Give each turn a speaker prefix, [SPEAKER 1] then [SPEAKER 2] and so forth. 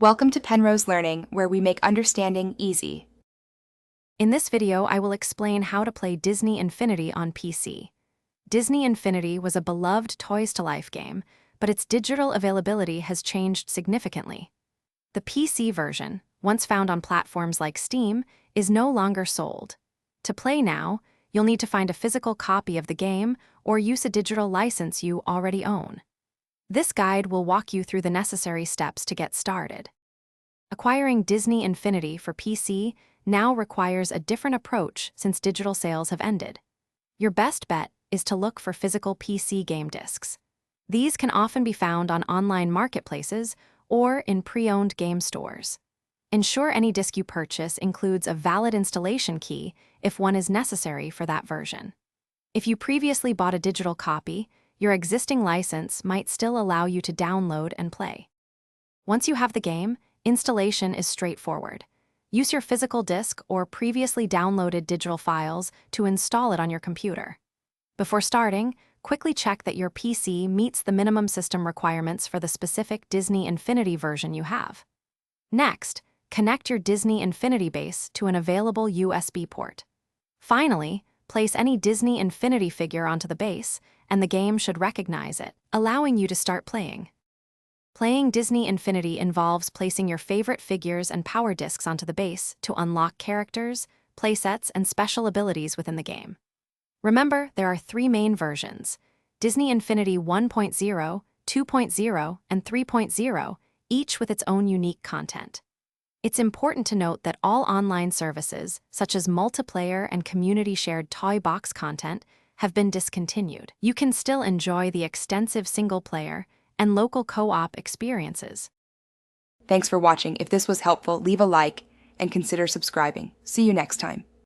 [SPEAKER 1] Welcome to Penrose Learning, where we make understanding easy.
[SPEAKER 2] In this video, I will explain how to play Disney Infinity on PC. Disney Infinity was a beloved Toys to Life game, but its digital availability has changed significantly. The PC version, once found on platforms like Steam, is no longer sold. To play now, you'll need to find a physical copy of the game or use a digital license you already own. This guide will walk you through the necessary steps to get started. Acquiring Disney Infinity for PC now requires a different approach since digital sales have ended. Your best bet is to look for physical PC game discs. These can often be found on online marketplaces or in pre-owned game stores. Ensure any disc you purchase includes a valid installation key if one is necessary for that version. If you previously bought a digital copy, your existing license might still allow you to download and play. Once you have the game, installation is straightforward. Use your physical disc or previously downloaded digital files to install it on your computer. Before starting, quickly check that your PC meets the minimum system requirements for the specific Disney Infinity version you have. Next, connect your Disney Infinity base to an available USB port. Finally, place any Disney Infinity figure onto the base, and the game should recognize it, allowing you to start playing. Playing Disney Infinity involves placing your favorite figures and power discs onto the base to unlock characters, playsets, and special abilities within the game. Remember, there are three main versions: Disney Infinity 1.0, 2.0, and 3.0, each with its own unique content. It's important to note that all online services, such as multiplayer and community-shared toy box content, have been discontinued. You can still enjoy the extensive single-player and local co-op experiences.
[SPEAKER 1] Thanks for watching. If this was helpful, leave a like and consider subscribing. See you next time.